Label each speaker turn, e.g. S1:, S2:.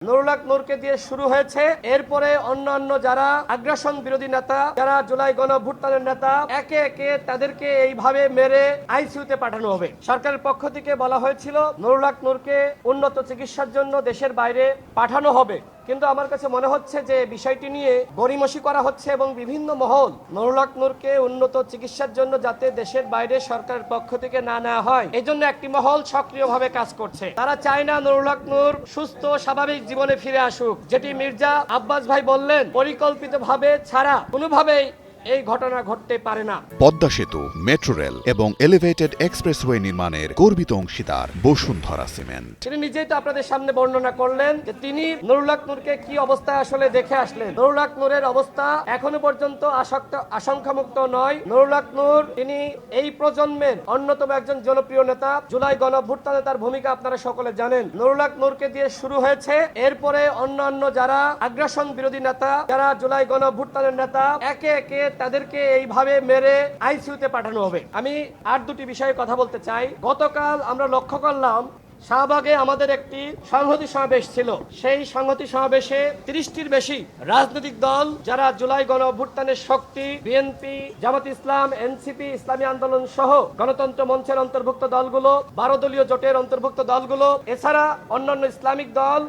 S1: নুরুল হক নূরকে দিয়ে শুরু হয়েছে। এরপরে অন্যান্য যারা আগ্রাসন বিরোধী নেতা, যারা জুলাই গণঅভ্যুত্থানের নেতা, একে একে তাদেরকে এইভাবে মেরে আইসিইউতে পাঠানো হবে। সরকারের পক্ষ থেকে বলা হয়েছিল নুরুল হক নূরকে উন্নত চিকিৎসার জন্য দেশের বাইরে পাঠানো হবে, কিন্তু আমার কাছে মনে হচ্ছে যে বিষয়টি নিয়ে গড়িমসি করা হচ্ছে এবং বিভিন্ন মহল নুরুল হক নূরকে উন্নত চিকিৎসার জন্য যাতে দেশের বাইরে সরকারের পক্ষ থেকে না নেওয়া হয়, এই জন্য একটি মহল সক্রিয়ভাবে কাজ করছে। তারা চায় না নুরুল হক নূর সুস্থ স্বাভাবিক জীবনে ফিরে আসুক। যেটি মির্জা আব্বাস ভাই বললেন, পরিকল্পিতভাবে ছাড়া কোনোভাবেই এই ঘটনা ঘটতে পারে না।
S2: পদ্মা সেতু, মেট্রো রেল এবং এলিভেটেড এক্সপ্রেসওয়ে নির্মাণের গর্বিত অংশীদার বসুন্ধরা সিমেন্ট।
S1: তিনি নিজেই তো আপনাদের সামনে বর্ণনা করলেন যে তিনি নুরুল হক নূরকে কি অবস্থায় আসলে দেখে আসলেন। নুরুল হক নূরের অবস্থা এখনো পর্যন্ত আশঙ্কামুক্ত নয়। নুরুল হক নূর তিনি এই প্রজন্মের অন্যতম একজন জনপ্রিয় নেতা। জুলাই গণঅভ্যুত্থানে তার ভূমিকা আপনারা সকলে জানেন। নুরুল হক নূরকে দিয়ে শুরু হয়েছে। এরপরে অন্যান্য যারা আগ্রাসন বিরোধী নেতা, যারা জুলাই গণঅভ্যুত্থানের নেতা, একে একে তাদেরকে এইভাবে মেরে আইসিইউতে পাঠানো হবে। আমি আর দুটি বিষয়ে কথা বলতে চাই। গতকাল আমরা লক্ষ্য করলাম শাহবাগে আমাদের একটি সংহতি সমাবেশ ছিল। সেই সংহতি সমাবেশে 30টির বেশি রাজনৈতিক দল, যারা জুলাই গণঅভ্যুত্থানের শক্তি, বিএনপি, জামাত ইসলাম, এনসিপি, ইসলামী আন্দোলন সহ গণতন্ত্র মঞ্চের অন্তর্ভুক্ত দলগুলো, 12 দলীয় জোটের অন্তর্ভুক্ত দলগুলো, এছাড়া অন্যান্য ইসলামিক দল